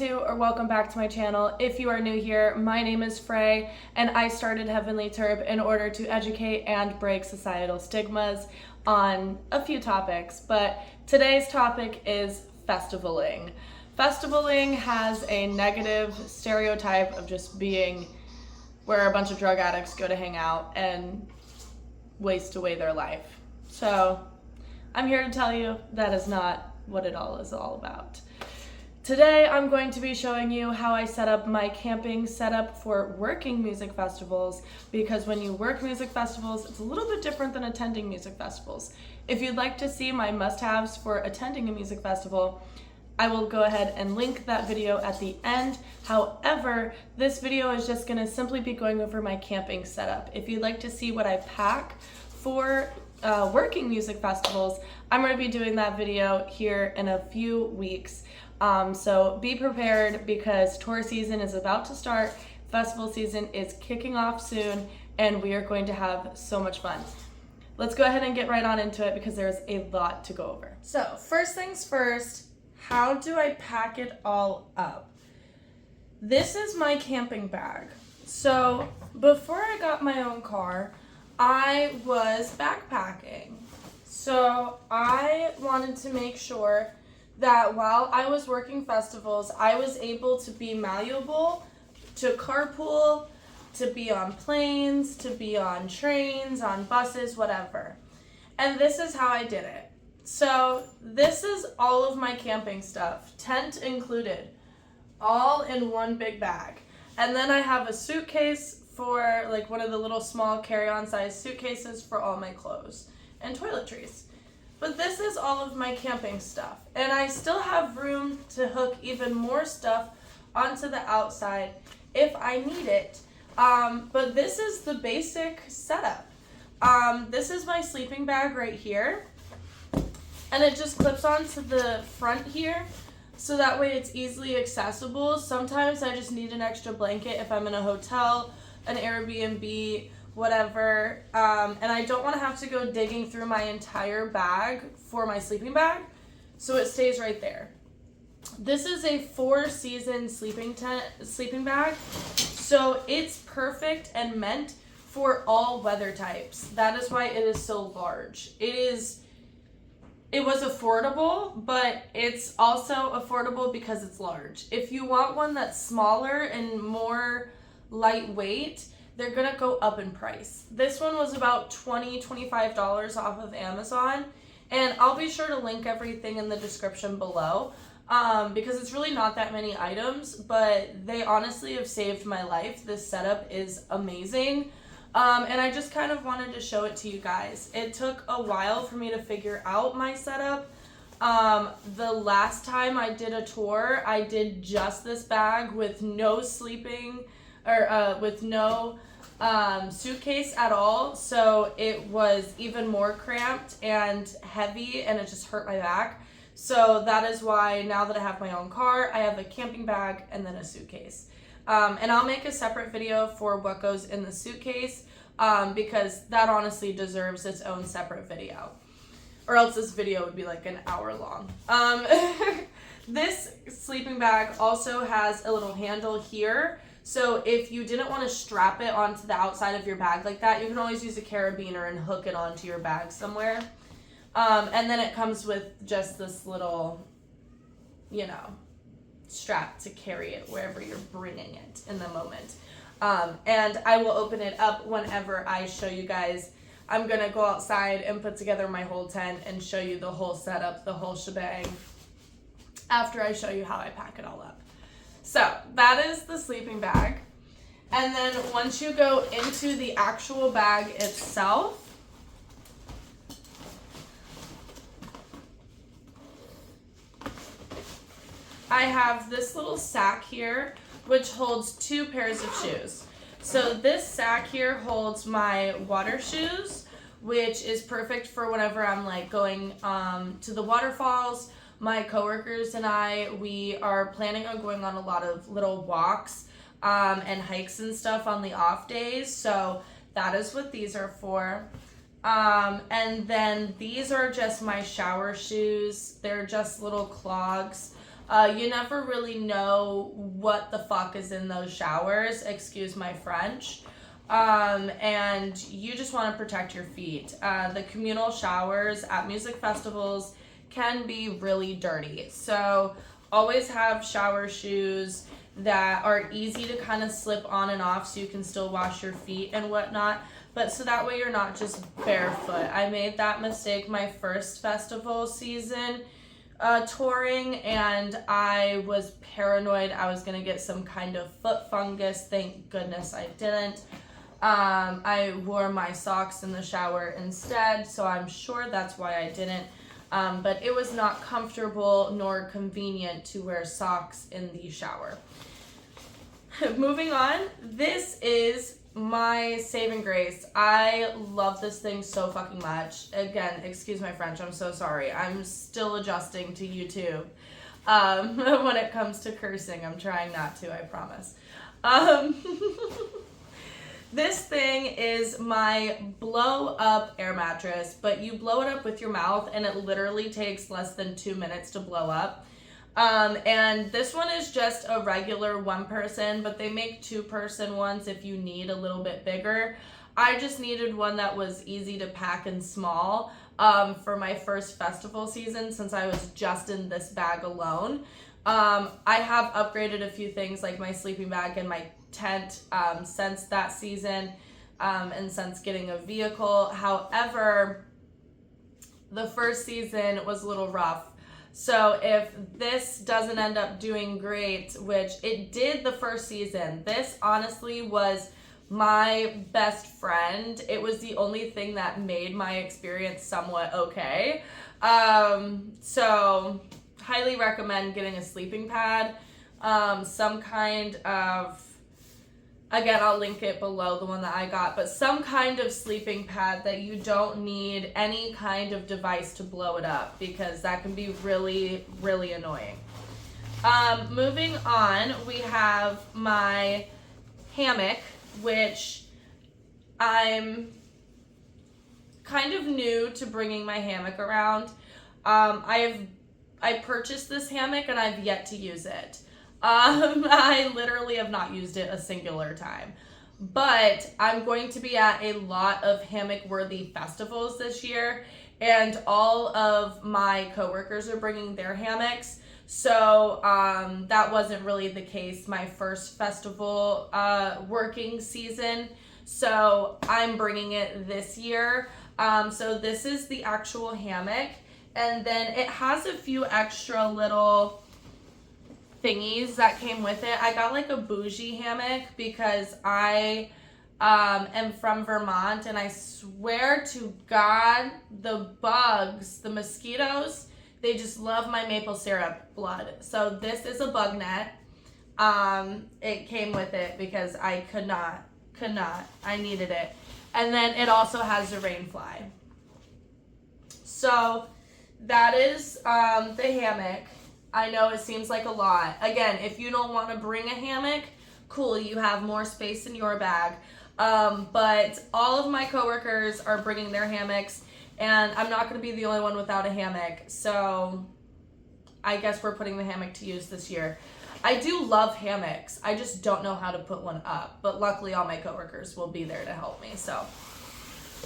welcome back to my channel. If you are new here, my name is Frey, and I started Heavenly Turb in order to educate and break societal stigmas on a few topics, but today's topic is festivaling. Festivaling has a negative stereotype of just being where a bunch of drug addicts go to hang out and waste away their life. So I'm here to tell you that is not what it all is all about. Today I'm going to be showing you how I set up my camping setup for working music festivals, because when you work music festivals, it's a little bit different than attending music festivals. If you'd like to see my must-haves for attending a music festival, I will go ahead and link that video at the end. However, this video is just going to simply be going over my camping setup. If you'd like to see what I pack for working music festivals, I'm going to be doing that video here in a few weeks. So be prepared, because tour season is about to start, festival season is kicking off soon, and we are going to have so much fun. Let's go ahead and get right on into it, because there's a lot to go over. So first things first, how do I pack it all up? This is my camping bag. So before I got my own car, I was backpacking. So I wanted to make sure that while I was working festivals, I was able to be malleable, to carpool, to be on planes, to be on trains, on buses, whatever. And this is how I did it. So this is all of my camping stuff, tent included, all in one big bag. And then I have a suitcase for like one of the little small carry-on size suitcases for all my clothes and toiletries. But this is all of my camping stuff, and I still have room to hook even more stuff onto the outside if I need it. But this is the basic setup. This is my sleeping bag right here, and it just clips onto the front here, so that way it's easily accessible. Sometimes I just need an extra blanket if I'm in a hotel, an Airbnb, whatever, and I don't want to have to go digging through my entire bag for my sleeping bag, so it stays right there. This is a 4-season sleeping bag, so it's perfect and meant for all weather types. That is why it is so large. It was affordable, but it's also affordable because it's large. If you want one that's smaller and more lightweight, they're gonna go up in price. This one was about $25 off of Amazon, and I'll be sure to link everything in the description below, because it's really not that many items, but they honestly have saved my life. This setup is amazing, and I just kind of wanted to show it to you guys. It took a while for me to figure out my setup. The last time I did a tour, I did just this bag with no sleeping, or with no suitcase at all, so it was even more cramped and heavy, and it just hurt my back. So that is why now that I have my own car, I have a camping bag and then a suitcase. And I'll make a separate video for what goes in the suitcase, because that honestly deserves its own separate video, or else this video would be like an hour long. This sleeping bag also has a little handle here. So if you didn't want to strap it onto the outside of your bag like that, you can always use a carabiner and hook it onto your bag somewhere. And then it comes with just this little, strap to carry it wherever you're bringing it in the moment. And I will open it up whenever I show you guys. I'm going to go outside and put together my whole tent and show you the whole setup, the whole shebang, after I show you how I pack it all up. So that is the sleeping bag. And then once you go into the actual bag itself, I have this little sack here, which holds 2 pairs of shoes. So this sack here holds my water shoes, which is perfect for whenever I'm like going to the waterfalls. My coworkers and I, we are planning on going on a lot of little walks and hikes and stuff on the off days. So that is what these are for. And then these are just my shower shoes. They're just little clogs. You never really know what the fuck is in those showers, excuse my French. And you just want to protect your feet. The communal showers at music festivals can be really dirty. So always have shower shoes that are easy to kind of slip on and off so you can still wash your feet and whatnot. But so that way you're not just barefoot. I made that mistake my first festival season touring, and I was paranoid I was gonna get some kind of foot fungus. Thank goodness I didn't. I wore my socks in the shower instead, so I'm sure that's why I didn't. But it was not comfortable nor convenient to wear socks in the shower. Moving on, this is my saving grace. I love this thing so fucking much. Again, excuse my French, I'm so sorry. I'm still adjusting to YouTube. When it comes to cursing, I'm trying not to, I promise. This thing is my blow up air mattress, but you blow it up with your mouth and it literally takes less than 2 minutes to blow up. And this one is just a regular 1-person, but they make 2-person ones if you need a little bit bigger. I just needed one that was easy to pack and small for my first festival season, since I was just in this bag alone. I have upgraded a few things like my sleeping bag and my tent since that season and since getting a vehicle. However, the first season was a little rough. So if this doesn't end up doing great, which it did the first season, this honestly was my best friend. It was the only thing that made my experience somewhat okay. So highly recommend getting a sleeping pad, some kind of, again, I'll link it below, the one that I got, but some kind of sleeping pad that you don't need any kind of device to blow it up, because that can be really, really annoying. Moving on, we have my hammock, which I'm kind of new to bringing my hammock around. I purchased this hammock and I've yet to use it. I literally have not used it a singular time, but I'm going to be at a lot of hammock worthy festivals this year, and all of my coworkers are bringing their hammocks. So that wasn't really the case my first festival working season, so I'm bringing it this year. So this is the actual hammock, and then it has a few extra little thingies that came with it. I got like a bougie hammock because I am from Vermont, and I swear to God, the bugs, the mosquitoes, they just love my maple syrup blood. So this is a bug net. It came with it because I could not, I needed it. And then it also has a rain fly. So that is the hammock. I know it seems like a lot. Again, if you don't want to bring a hammock, cool, you have more space in your bag. But all of my coworkers are bringing their hammocks, and I'm not going to be the only one without a hammock. So I guess we're putting the hammock to use this year. I do love hammocks. I just don't know how to put one up. But luckily, all my coworkers will be there to help me. So,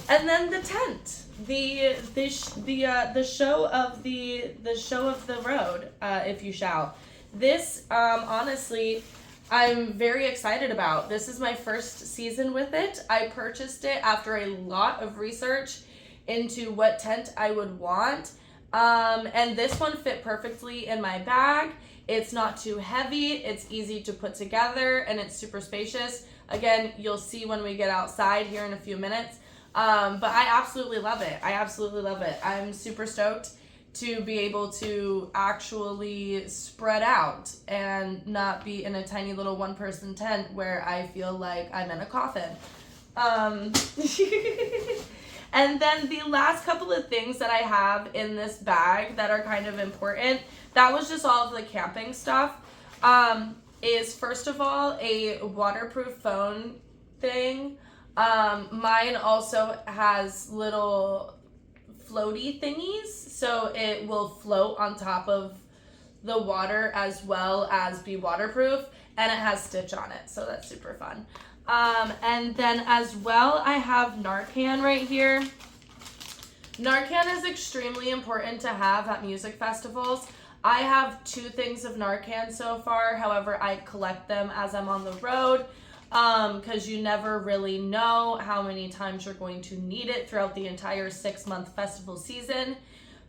and then the tent, the show of the road, if you shall. This honestly, I'm very excited about. This is my first season with it. I purchased it after a lot of research into what tent I would want, and this one fit perfectly in my bag. It's not too heavy, it's easy to put together, and it's super spacious. Again, you'll see when we get outside here in a few minutes. But I absolutely love it. I'm super stoked to be able to actually spread out and not be in a tiny little 1-person tent where I feel like I'm in a coffin. And then the last couple of things that I have in this bag that are kind of important, that was just all of the camping stuff, is first of all a waterproof phone thing. Mine also has little floaty thingies, so it will float on top of the water as well as be waterproof, and it has Stitch on it, so that's super fun. And then as well, I have Narcan right here. Narcan is extremely important to have at music festivals. I have 2 things of Narcan so far. However, I collect them as I'm on the road because you never really know how many times you're going to need it throughout the entire 6-month festival season.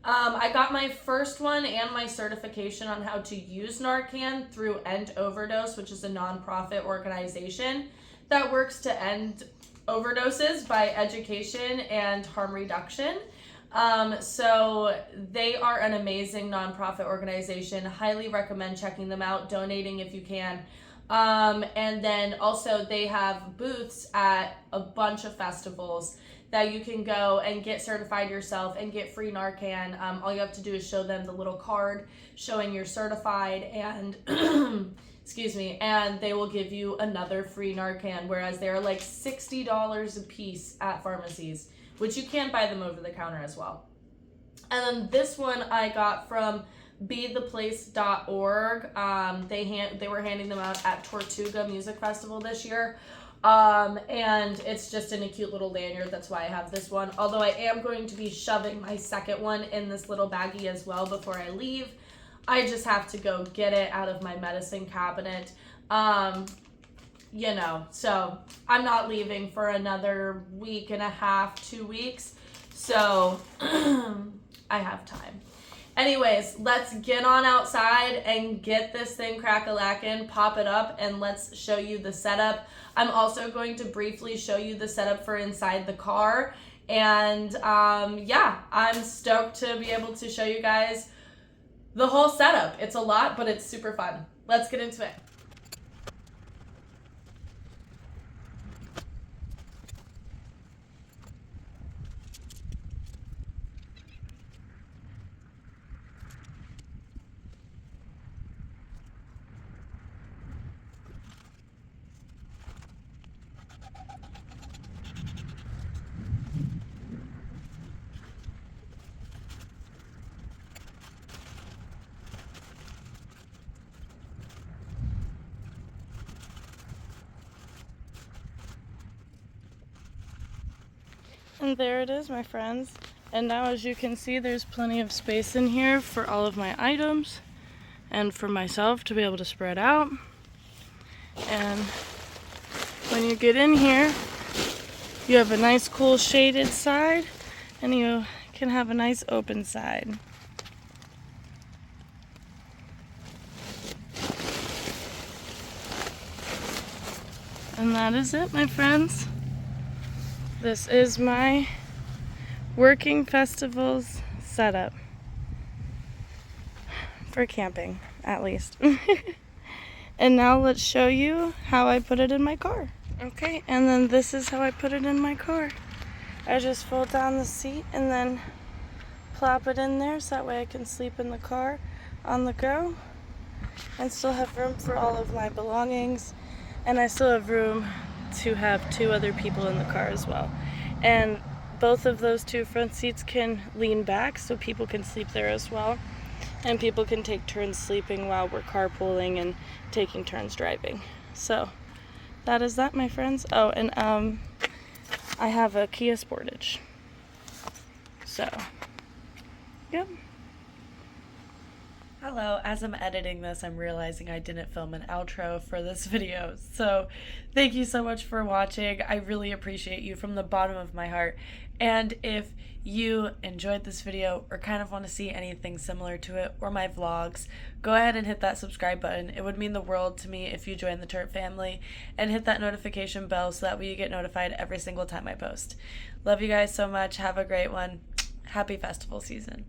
I got my first one and my certification on how to use Narcan through End Overdose, which is a nonprofit organization that works to end overdoses by education and harm reduction. So they are an amazing nonprofit organization. Highly recommend checking them out, donating if you can. And then also they have booths at a bunch of festivals that you can go and get certified yourself and get free Narcan. All you have to do is show them the little card showing you're certified, and excuse me, and they will give you another free Narcan, whereas they're like $60 a piece at pharmacies, which you can buy them over the counter as well. And then this one I got from betheplace.org. They were handing them out at Tortuga Music Festival this year. And it's just in a cute little lanyard. That's why I have this one. Although I am going to be shoving my second one in this little baggie as well before I leave. I just have to go get it out of my medicine cabinet. You know, so I'm not leaving for another week and a half, 2 weeks. So I have time. Anyways, let's get on outside and get this thing crack-a-lackin', pop it up, and let's show you the setup. I'm also going to briefly show you the setup for inside the car. And yeah, I'm stoked to be able to show you guys the whole setup. It's a lot, but it's super fun. Let's get into it. And there it is, my friends. And now, as you can see, there's plenty of space in here for all of my items and for myself to be able to spread out. And when you get in here, you have a nice cool shaded side, and you can have a nice open side. And that is it, my friends. This is my working festivals setup for camping, at least. And now let's show you how I put it in my car. Okay, and then this is how I put it in my car. I just fold down the seat and then plop it in there so that way I can sleep in the car on the go and still have room for all of my belongings. And I still have room to have 2 other people in the car as well. And both of those 2 front seats can lean back so people can sleep there as well. And people can take turns sleeping while we're carpooling and taking turns driving. So that is that, my friends. Oh, and I have a Kia Sportage. So, yep. Hello, as I'm editing this, I'm realizing I didn't film an outro for this video. So thank you so much for watching. I really appreciate you from the bottom of my heart. And if you enjoyed this video or kind of want to see anything similar to it or my vlogs, go ahead and hit that subscribe button. It would mean the world to me if you join the Terp family, and hit that notification bell so that way you get notified every single time I post. Love you guys so much. Have a great one. Happy festival season.